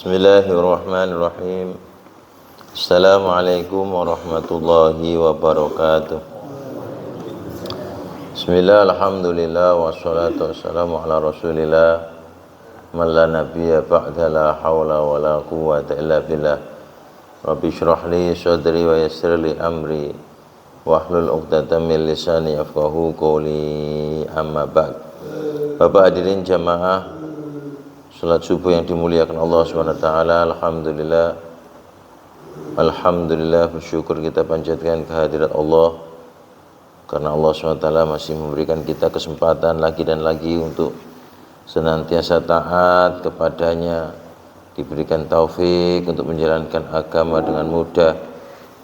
Bismillahirrahmanirrahim. Assalamualaikum warahmatullahi wabarakatuh. Bismillah, alhamdulillah, wassalatu wassalamu ala rasulillah man la nabiyya ba'da, la hawla wa la quwwata illa billah. Rabbi shrah li sadri wa yassir li amri wahlul 'uqdatam min lisani yafqahu qawli, amma ba'd. Bapak hadirin jamaah salat subuh yang dimuliakan Allah SWT. Alhamdulillah, bersyukur kita panjatkan kehadirat Allah, karena Allah SWT masih memberikan kita kesempatan lagi dan lagi untuk senantiasa taat kepadanya, diberikan taufik untuk menjalankan agama dengan mudah,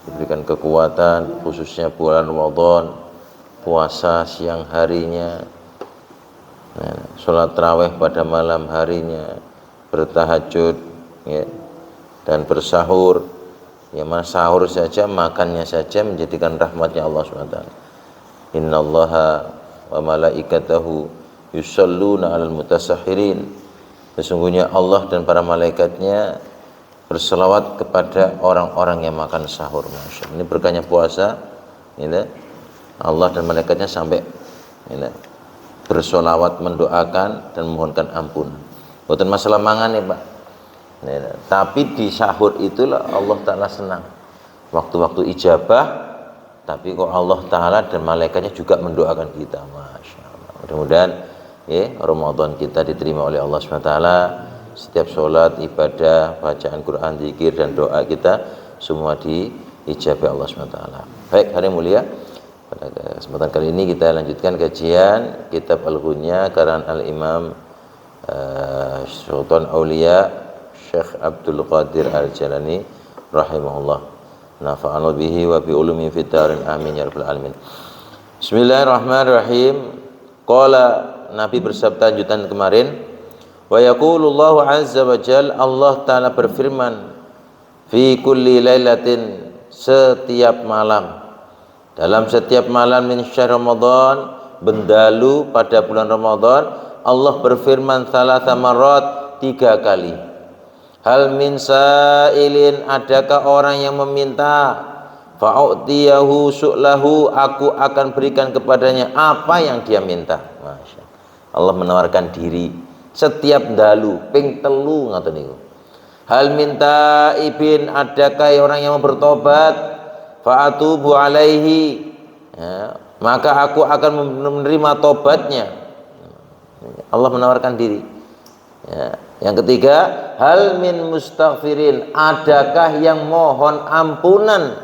diberikan kekuatan khususnya bulan Ramadan, puasa siang harinya, sholat tarawih pada malam harinya, bertahajud ya, dan bersahur. Ya, mana sahur saja, makannya saja menjadikan rahmatnya Allah SWT. Innallaha wa malaikatahu yusalluna 'alal mutasahhirin. Sesungguhnya Allah dan para malaikatnya berselawat kepada orang-orang yang makan sahur. Masya Allah. Ini berkahnya puasa ya, Allah dan malaikatnya sampai ya, bersolawat, mendoakan dan memohonkan ampun. Bukan masalah mangan ya Pak ya, tapi di sahur itulah Allah Ta'ala senang, waktu-waktu ijabah, tapi kok Allah Ta'ala dan malaikatnya juga mendoakan kita. Masya Allah. Mudah-mudahan ya, Ramadan kita diterima oleh Allah SWT. Setiap sholat, ibadah, bacaan Quran, zikir dan doa kita semua diijabah Allah SWT. Baik, hari mulia, pada kesempatan kali ini kita lanjutkan kajian kitab Al-Ghunya karangan Al-Imam Sultan Aulia Syekh Abdul Qadir Al-Jalani rahimahullah. Nafa'ana bihi wa bi ulumi fid darin amin ya rabbal alamin. Bismillahirrahmanirrahim. Qala, Nabi bersabda lanjutan kemarin, wa yaqulullahu azza wa jalla, Allah Ta'ala berfirman, fi kulli lailatin, setiap malam, dalam setiap malam min syahr Ramadan, bendalu pada bulan Ramadan, Allah berfirman salasa marrat, 3 kali. Hal min sa'ilin, adakah orang yang meminta, fa'u'tiyahu su'lahu, aku akan berikan kepadanya apa yang dia minta. Masya Allah, menawarkan diri setiap dalu ping telu ngoten niku. Hal minta ibin, adakah orang yang mau bertobat, fa'atubu alaihi, ya, maka aku akan menerima tobatnya. Allah menawarkan diri ya. Yang ketiga, hal min mustaghfirin, adakah yang mohon ampunan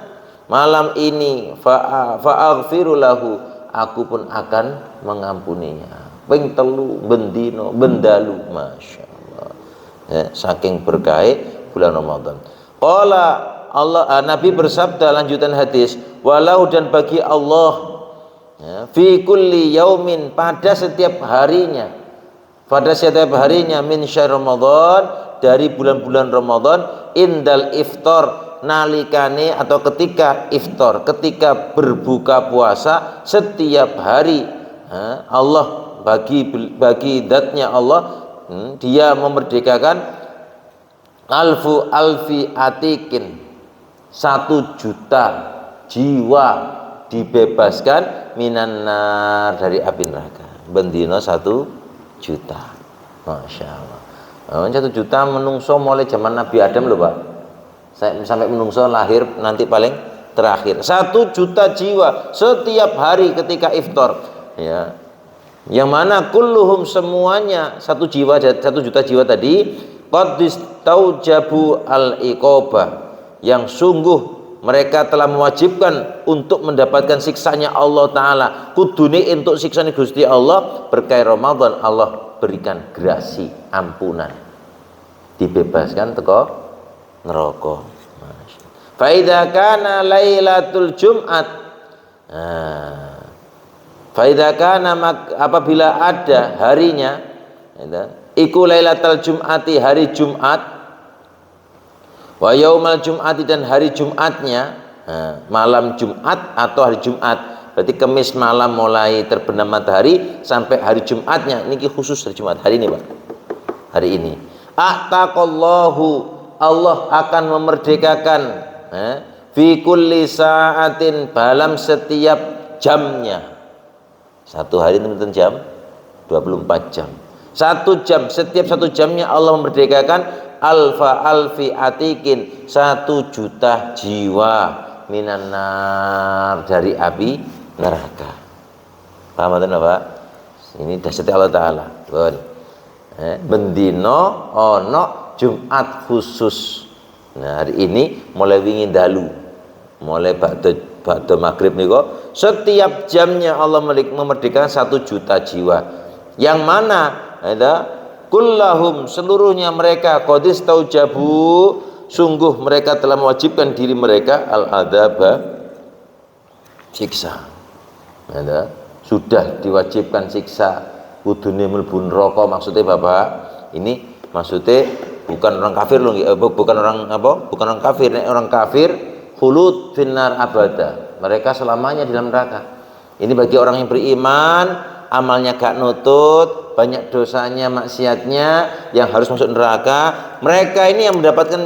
malam ini, fa'aghfiru lahu, aku pun akan mengampuninya. Ping telu bendino bendalu. Masya Allah ya, saking berkah bulan Ramadan. Qala, Allah, Nabi bersabda lanjutan hadis, walau, dan bagi Allah ya, fi kulli yaumin, pada setiap harinya, min syahr Ramadan, dari bulan-bulan Ramadan, indal iftar, nalikane atau ketika iftar, ketika berbuka puasa, setiap hari ya, Allah bagi zatnya Allah dia memerdekakan alfi atikin, 1 juta jiwa dibebaskan minanar, dari api neraka. Bendino 1 juta. Masya Allah. 1 juta menungso mulai zaman Nabi Adam loh Pak. Sampai menungso lahir nanti paling terakhir. 1 juta jiwa setiap hari ketika iftar. Ya. Yang mana kulluhum, semuanya 1 juta jiwa tadi, qad istaujabu al-iqobah, yang sungguh mereka telah mewajibkan untuk mendapatkan siksanya Allah Ta'ala. Kudune untuk siksanya Gusti Allah, berkah Ramadan Allah berikan grasi, ampunan, dibebaskan teko neraka. Fa idza kana lailatul Jum'at, fa idza kana, apabila ada harinya, iku lailatul Jum'ati, hari Jumat, wa yaumal Jum'ati, dan hari Jumatnya, malam Jumat atau hari Jumat, berarti Kamis malam mulai terbenam matahari sampai hari Jumatnya. Ini khusus hari Jumat, hari ini Pak, hari ini. A'taqallahu, Allah akan memerdekakan fi kulli sa'atin, dalam setiap jamnya. Satu hari itu jam 24 jam. 1 jam, setiap 1 jamnya Allah memerdekakan alfi atikin, 1 juta jiwa minan nar, dari api neraka. Paham itu Pak? Ini dahsyat Allah Ta'ala. Bendino ono Jumat khusus. Nah, hari ini mulai wingi dalu, mulai ba'da maghrib niko, setiap jamnya Allah memerdekakan 1 juta jiwa. Yang mana ada kullahum, seluruhnya mereka qadis taujabu, sungguh mereka telah mewajibkan diri mereka al-adaba, siksa. Ada sudah diwajibkan siksa, kudune mlebu neraka. Maksudnya Bapak, ini maksudnya bukan orang kafir loh, bukan orang apa? Bukan orang kafir. Orang kafir khulud finnar abada, mereka selamanya di dalam neraka. Ini bagi orang yang beriman, amalnya gak nutut, banyak dosanya, maksiatnya, yang harus masuk neraka. Mereka ini yang mendapatkan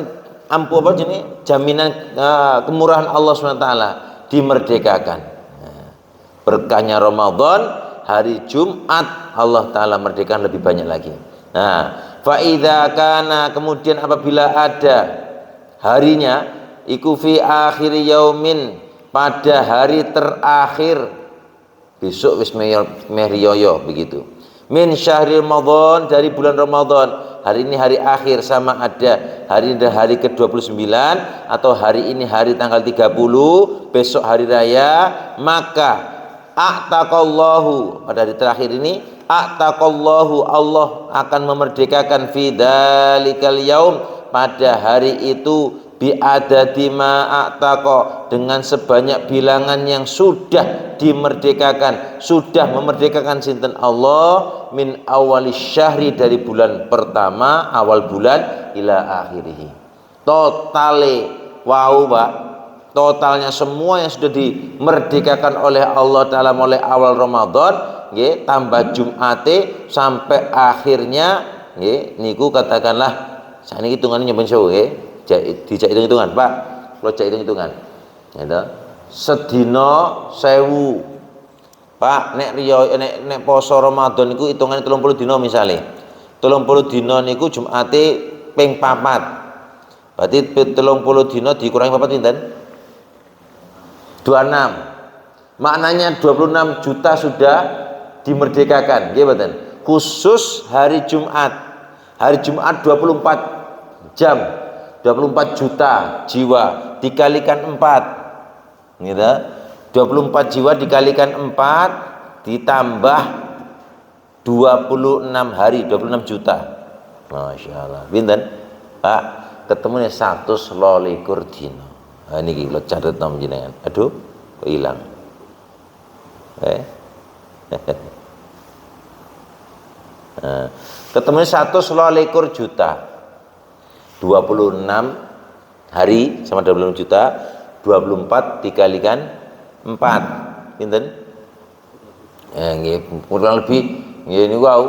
jaminan kemurahan Allah SWT, dimerdekakan. Berkahnya Ramadan, hari Jumat Allah Ta'ala merdekakan lebih banyak lagi. Nah, fa'idha kana, kemudian apabila ada harinya, iku fi akhir yaumin, pada hari terakhir, besok wis meriyoyo begitu, min syahri Ramadan, dari bulan Ramadan. Hari ini hari akhir, sama ada hari ini hari ke-29 atau hari ini hari tanggal 30, besok hari raya, maka a'taqallahu, pada hari terakhir ini a'taqallahu, Allah akan memerdekakan fi dzalikal yaum, pada hari itu, bi'adadi ma a'taqa, dengan sebanyak bilangan yang sudah dimerdekakan, sudah memerdekakan sinten Allah, min awalis syahri, dari bulan pertama awal bulan ila akhirih. Totale wow Pak, totalnya semua yang sudah dimerdekakan oleh Allah Ta'ala mulai awal Ramadan, nggih, tambah Jumate sampai akhirnya, nggih, niku katakanlah sakniki hitungannya nyoba sewu, nggih, dijak hitung-hitungan Pak, kalau jak hitung-hitungan gitu, sedina 1000 Pak, nek poso Ramadan niku hitungannya 30 dina misale, 30 dina niku Jumate ping 4, berarti 30 dina dikurangi 4 pinten? 26. Maknanya 26 juta sudah dimerdekakan, nggih mboten? Khusus hari Jumat. Hari Jumat 24 jam, 24 juta jiwa dikalikan 4. Gitu. 24 jiwa dikalikan 4 ditambah 26 hari, 26 juta. Masya Allah. Pinten? Pak, ketemunya 122 dina. Nah, ini lo catat nom jenengan. Aduh, kok hilang. Nah, ketemunya 122 juta. 26 hari sama 26 juta, 24 dikalikan 4. Pinten? Nggih, kurang lebih nggih niku wau.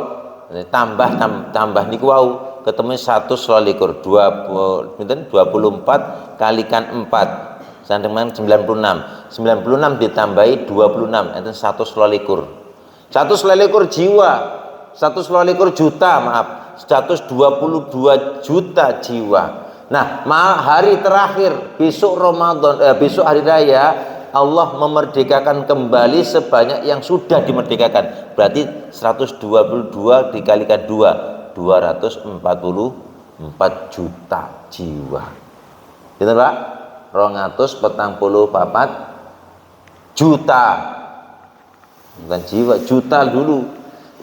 Tambah niku wau. Ketemu 122, 24 kalikan 4 sama dengan 96 ditambahi 26 itu 122 jiwa, 122 juta, maaf, 122 juta jiwa. Nah, hari terakhir besok Ramadan, besok hari raya, Allah memerdekakan kembali sebanyak yang sudah dimerdekakan. Berarti 122 dikalikan 244 juta jiwa. Gitu Pak? 244 juta. Bukan jiwa, juta dulu.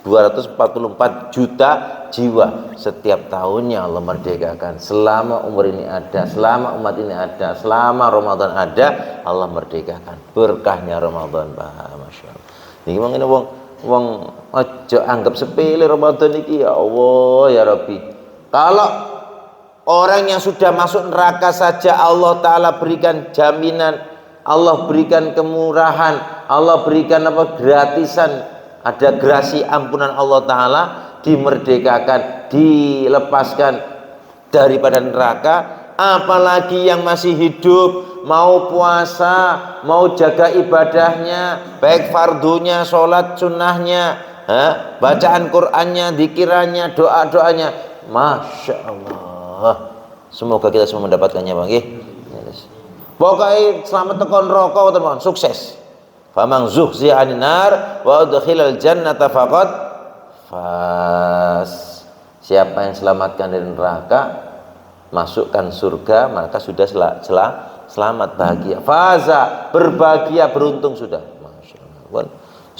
244 juta jiwa setiap tahunnya Allah merdekakan. Selama umur ini ada, selama umat ini ada, selama Ramadan ada, Allah merdekakan. Berkahnya Ramadan, Pak. Masya Allah. Ini ngomongin wong aja anggap sepele Ramadan iki, ya Allah ya Rabbi. Kalau orang yang sudah masuk neraka saja Allah Ta'ala berikan jaminan, Allah berikan kemurahan, Allah berikan gratisan, ada grasi ampunan Allah Ta'ala, dimerdekakan. dilepaskan daripada neraka, apalagi yang masih hidup, mau puasa, mau jaga ibadahnya, baik fardunya, sholat sunnahnya, bacaan Qur'annya, dikirannya, doa-doanya. Masya Allah, semoga kita semua mendapatkannya bang. Pokoknya selamat tekan rokok teman, sukses. Famang zuhziya 'anil nar wa udkhilal jannata faqad faz. Siapa yang selamatkan dari neraka, masukkan surga, maka sudah selamat, bahagia. Faza, berbahagia, beruntung sudah. Masyaallah.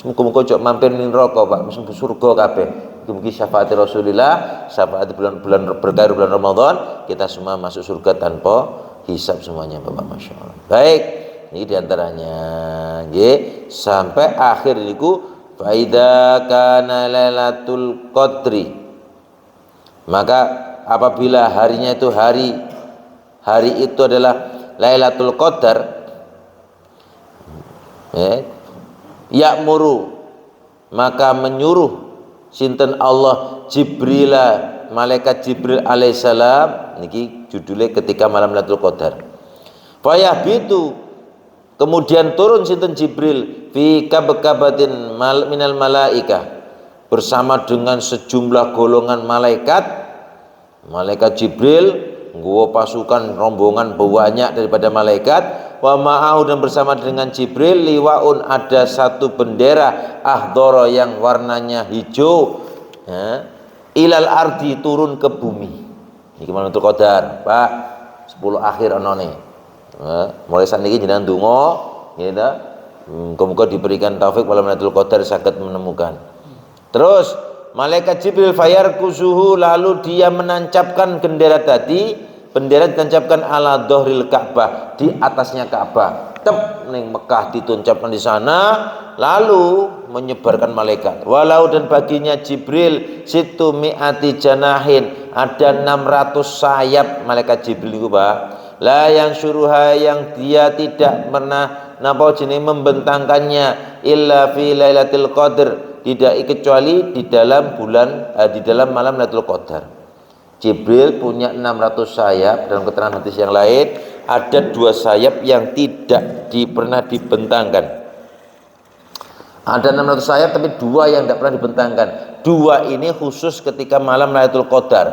Muga-muga cok mampir ning neraka, Pak. Mesti surga kabeh. Mugi syafaat Rasulullah, syafaat bulan berkah bulan Ramadan, kita semua masuk surga tanpa hisab semuanya, Bapak. Masya Allah. Baik, ini diantaranya, sampai akhir niku faida kana lailatul qadri, maka apabila harinya itu hari itu adalah Lailatul Qadar, ya'muru, maka menyuruh sinten Allah Jibril, malaikat Jibril alaihissalam, niki judulnya ketika malam Lailatul Qadar. Fayahbitu, kemudian turun sinten Jibril fi kabkabatin minal malaikah, bersama dengan sejumlah golongan malaikat. Malaikat Jibril nggawa pasukan rombongan banyak daripada malaikat, wa ma'ahu, dan bersama dengan Jibril liwaun, ada satu bendera ahdara yang warnanya hijau, ilal ardi, turun ke bumi. Iki Lailatul Qadar, Pak, 10 akhir onone. Mulai saat ini jenengan donga, ya, muga-muga diberikan taufik malam Lailatul Qadar saged menemukan. Terus malaikat Jibril fayarkusuhu, lalu dia menancapkan bendera tadi, bendera ditancapkan ala dhahril Ka'bah, di atasnya Ka'bah. Tep ning Mekah ditancapkan di sana, lalu menyebarkan malaikat. Walau, dan baginya Jibril situ mi'ati janahin, ada 600 sayap malaikat Jibril itu, Pak. La yang syuruha, yang dia tidak pernah napa jenenge membentangkannya, illa fi lailatul qadr, tidak kecuali di dalam di dalam malam Lailatul Qadar. Jibril punya 600 sayap. Dalam keterangan hadis yang lain ada 2 sayap yang tidak pernah dibentangkan. Ada 600 sayap tapi 2 yang tidak pernah dibentangkan. 2 ini khusus ketika malam Lailatul Qadar.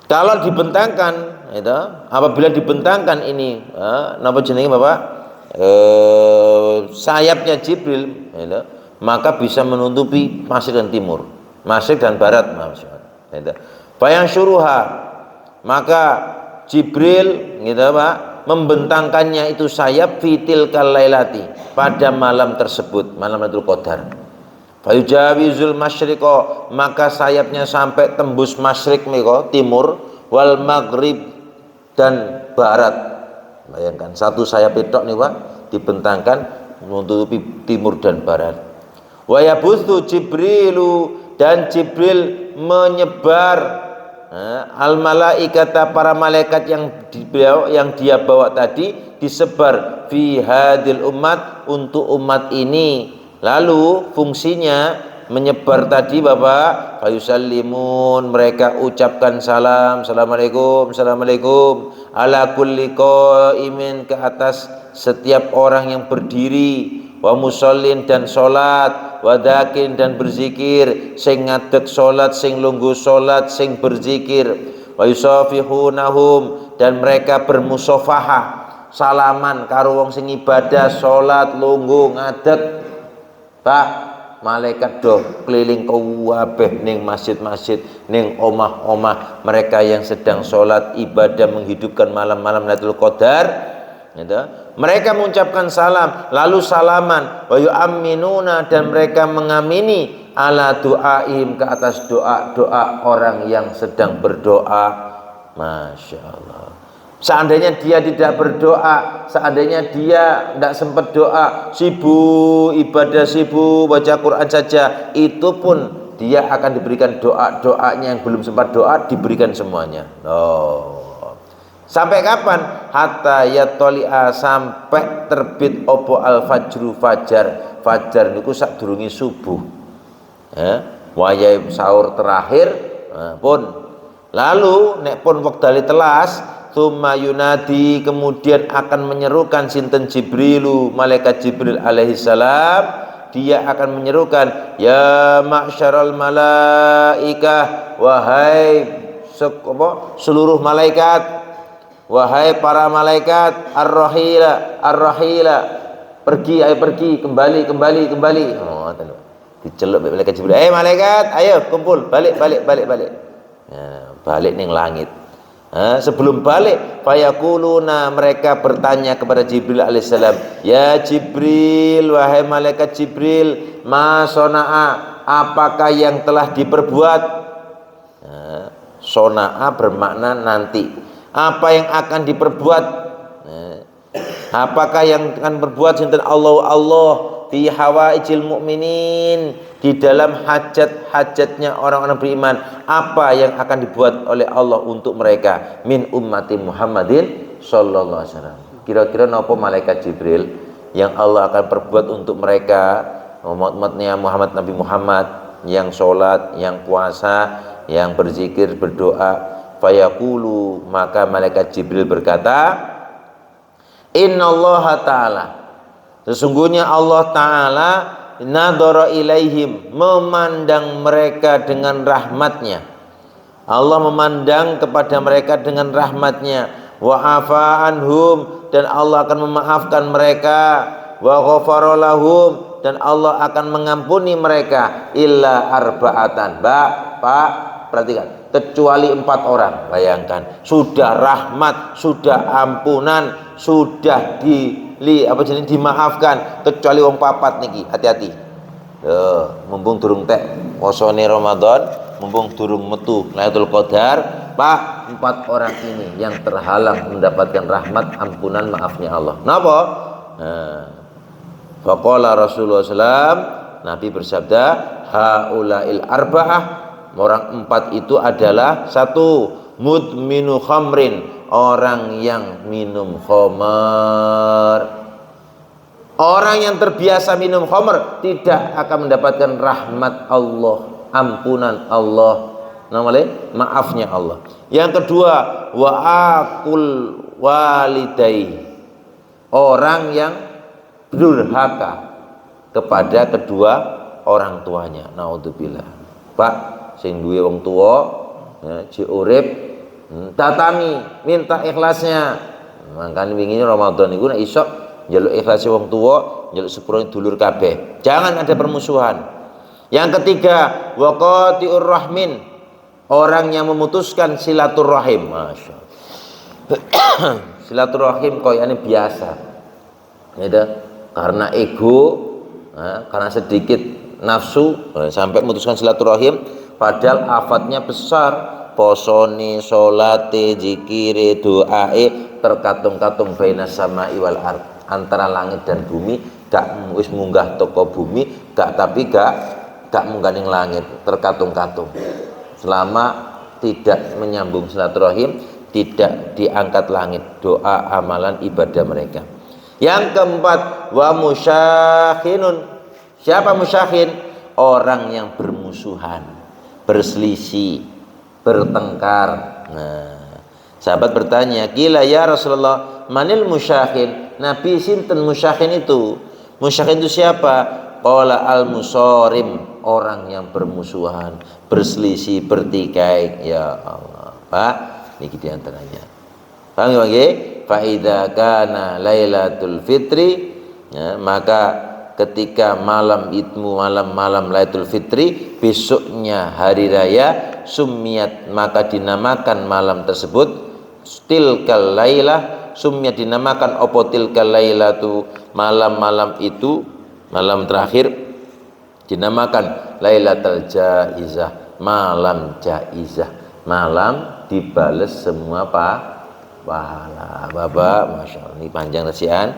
Kalau dibentangkan, itu apabila dibentangkan ini, napa jenenge Bapak? Sayapnya Jibril, gitu, maka bisa menutupi Masyriq dan Timur, Masyriq dan Barat, gitu. Bayang syuruha, maka Jibril, gitu Pak, membentangkannya itu sayap fitil kalailati, pada malam tersebut, malam Lailatul Qadar. Fayujawizul masyriqo, maka sayapnya sampai tembus Masyriq meko, Timur, wal maghrib, dan Barat. Bayangkan satu sayap petok nih Pak, dibentangkan menutupi timur dan barat. Wa yabuthu Jibrilu, dan Jibril menyebar al malaikata, para malaikat yang dia bawa tadi disebar fi hadil umat, untuk umat ini. Lalu fungsinya menyebar tadi Bapak, fayusallimun, mereka ucapkan salam, assalamualaikum, assalamualaikum, ala kulli qaimin, ke atas setiap orang yang berdiri, wa musallin, dan sholat, wa dakin, dan berzikir, sing ngadeg sholat, sing lungguh sholat, sing berzikir, wa yusafihunahum, dan mereka bermusafahah, salaman karo wong sing ibadah, sholat, lungguh, ngadeg. Pak, malaikat do keliling kabeh ning masjid-masjid, ning omah-omah mereka yang sedang sholat ibadah menghidupkan malam-malam Lailatul Qadar, gitu. Mereka mengucapkan salam, lalu salaman, wa yu'minuna, dan mereka mengamini ala du'aim, ke atas doa-doa orang yang sedang berdoa. Masya Allah. Seandainya dia tidak berdoa, seandainya dia tidak sempat doa, sibuk ibadah, sibuk baca Quran saja, itu pun dia akan diberikan doa-doanya yang belum sempat doa, diberikan semuanya. Sampai kapan? Hatta yatoli'a, sampai terbit opo al fajru, fajar. Fajar niku sadurunge subuh. wayai sahur terakhir pun lalu nek pun wektale telas tsumma yunadi kemudian akan menyerukan sinten Jibrilu malaikat Jibril alaihi salam dia akan menyerukan ya ma'syaral malaikah wahai seluruh malaikat wahai para malaikat ar-rahila pergi ayo pergi kembali oh diceluk malaikat Jibril malaikat ayo kumpul balik balik ning langit. Sebelum balik fayaquluna mereka bertanya kepada Jibril alaihissalam ya Jibril wahai malaikat Jibril ma sona'a apakah yang telah diperbuat. Sona'a bermakna nanti apa yang akan diperbuat. Apakah yang akan berbuat sinten Allah fi hawaijil mukminin di dalam hajat-hajatnya orang-orang beriman apa yang akan dibuat oleh Allah untuk mereka min ummati Muhammadin sallallahu alaihi wasallam. Kira-kira napa malaikat Jibril yang Allah akan perbuat untuk mereka umat-umatnya Muhammad Nabi Muhammad yang sholat, yang puasa, yang berzikir, berdoa. Fayaqulu maka malaikat Jibril berkata innallaha ta'ala sesungguhnya Allah Ta'ala nadhara ilaihim memandang mereka dengan rahmatnya. Allah memandang kepada mereka dengan rahmatnya. Wa afa anhum dan Allah akan memaafkan mereka. Wa ghafara lahum dan Allah akan mengampuni mereka illa arba'atan. Pak, perhatikan, kecuali 4 orang. Bayangkan, sudah rahmat, sudah ampunan, sudah dimaafkan kecuali wong 4 niki. Hati-hati. Mumpung durung tek posone Ramadan, mumpung durung metu Lailatul Qadar, Pak, 4 orang ini yang terhalang mendapatkan rahmat ampunan maafnya Allah. Napa? Faqala Rasulullah SAW, Nabi bersabda, haulail arba'ah, orang 4 itu adalah 1 mudminu khamrin, orang yang minum khamar. Orang yang terbiasa minum khamar tidak akan mendapatkan rahmat Allah, ampunan Allah, namanya maafnya Allah. Yang kedua, wa aqul walidai, orang yang durhaka kepada kedua orang tuanya. Naudzubillah. Pak, sing duwe wong tua ji urip datangi minta ikhlasnya. Makanya wingi Ramadan iku nek iso njaluk ikhlase wong tua, njaluk sepuro dulur kabeh. Jangan ada permusuhan. Yang ketiga, waqati'ur rahmin, orang yang memutuskan silaturahim. Masyaallah. Silaturahim koyane biasa. Gitu. Karena ego, karena sedikit nafsu sampai memutuskan silaturahim, padahal afatnya besar. Posone, salate, zikire, doae terkatung-katung baina sama'i wal ard, antara langit dan bumi, gak wis munggah toko bumi, gak munggah ning langit, terkatung-katung. Selama tidak menyambung silaturahim, tidak diangkat langit doa, amalan, ibadah mereka. Yang keempat, wa musyakhinun. Siapa musyakhin? Orang yang bermusuhan, berselisih, bertengkar. Nah, sahabat bertanya, "Qila ya Rasulullah, manil musyakhin?" Nabi, sinten musyakhin itu? Musyakhin itu siapa? Qala al-musarim, orang yang bermusuhan, berselisih, bertikai. Ya Allah, Pak, ini di antaranya. Paham ya, Pak? Fa idza kana Lailatul Fitri, ya, maka ketika malam itu malam Lailatul Fitri, besoknya hari raya, summiyat maka dinamakan malam tersebut tilkal lailah, summiyat dinamakan opo tilkal lailatu, malam-malam itu, malam terakhir dinamakan Lailatul Jaizah, malam jaizah, malam dibales semua pahala. Bapak, Masya Allah, ini panjang resian.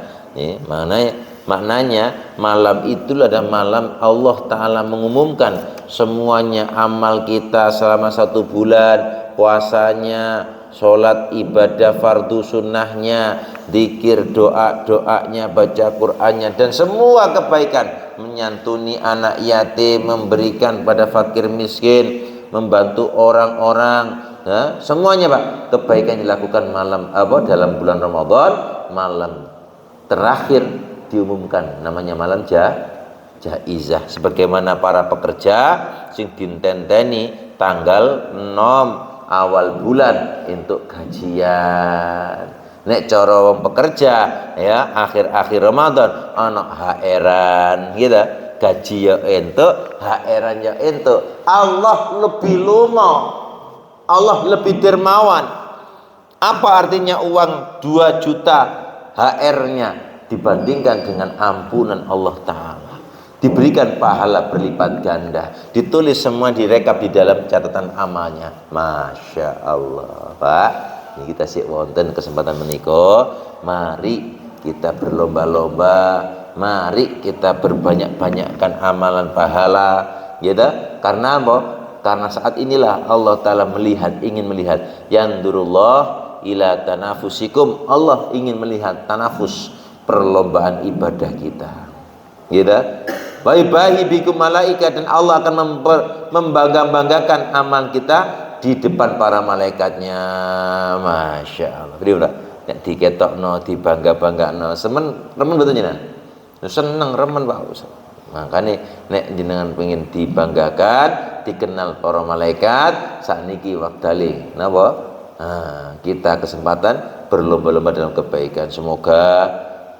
Maknanya malam itu adalah malam Allah Ta'ala mengumumkan semuanya amal kita selama 1 bulan, puasanya, sholat, ibadah, fardu sunnahnya, zikir, doa-doanya, baca Qur'annya, dan semua kebaikan, menyantuni anak yatim, memberikan pada fakir miskin, membantu orang-orang, ya, semuanya Pak, kebaikan dilakukan malam dalam bulan Ramadan, malam terakhir diumumkan namanya malam jaizah, sebagaimana para pekerja sing dintenteni tanggal 6 awal bulan untuk gajian. Nek cara wong pekerja ya akhir-akhir Ramadan ana HR-an gitu, gaji ya entuk, HR-an ya entuk. Allah lebih lumo, Allah lebih dermawan. Apa artinya uang 2 juta HR-nya dibandingkan dengan ampunan Allah Ta'ala? Diberikan pahala berlipat ganda, ditulis semua, direkap di dalam catatan amalnya. Masya Allah Pak, ini kita sih wonten kesempatan menika, mari kita berlomba-lomba, mari kita berbanyak-banyakkan amalan pahala, gitu. Karena apa? Karena saat inilah Allah Ta'ala ingin melihat yandurullah ila tanafusikum, Allah ingin melihat tanafus, perlombaan ibadah kita, gitu. Bahi bikum malaikat, dan Allah akan membangga-banggakan amal kita di depan para malaikatnya. Masya Allah. Jadi udah nek diketokno, dibangga-banggakno, remen betul jenengan. Seneng remen Pak. Makanya nek jenengan pengen dibanggakan, dikenal para malaikat, sakniki waktale napa? Kita kesempatan berlomba-lomba dalam kebaikan. Semoga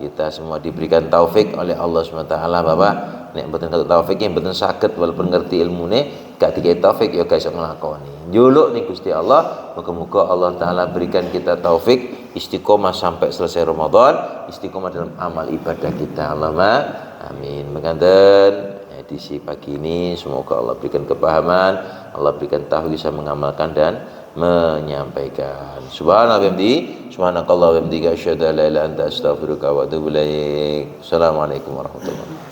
kita semua diberikan taufik oleh Allah SWT. Bapak nek mboten taufik yang mboten saged, walaupun ngerti ilmune gak dikai taufik ya gak iso nglakoni. Njuluk ning Gusti Allah, muga-muga Allah Taala berikan kita taufik istiqomah sampai selesai Ramadan, istiqomah dalam amal ibadah kita. Allahumma amin. Mekaten edisi pagi ini semoga Allah berikan kepahaman, Allah berikan tahu bisa mengamalkan dan menyampaikan. Subhanallahi wa bihamdihi asyhadu an la ilaha illa anta astaghfiruka wa atubu ilaik. Assalamualaikum warahmatullahi wabarakatuh.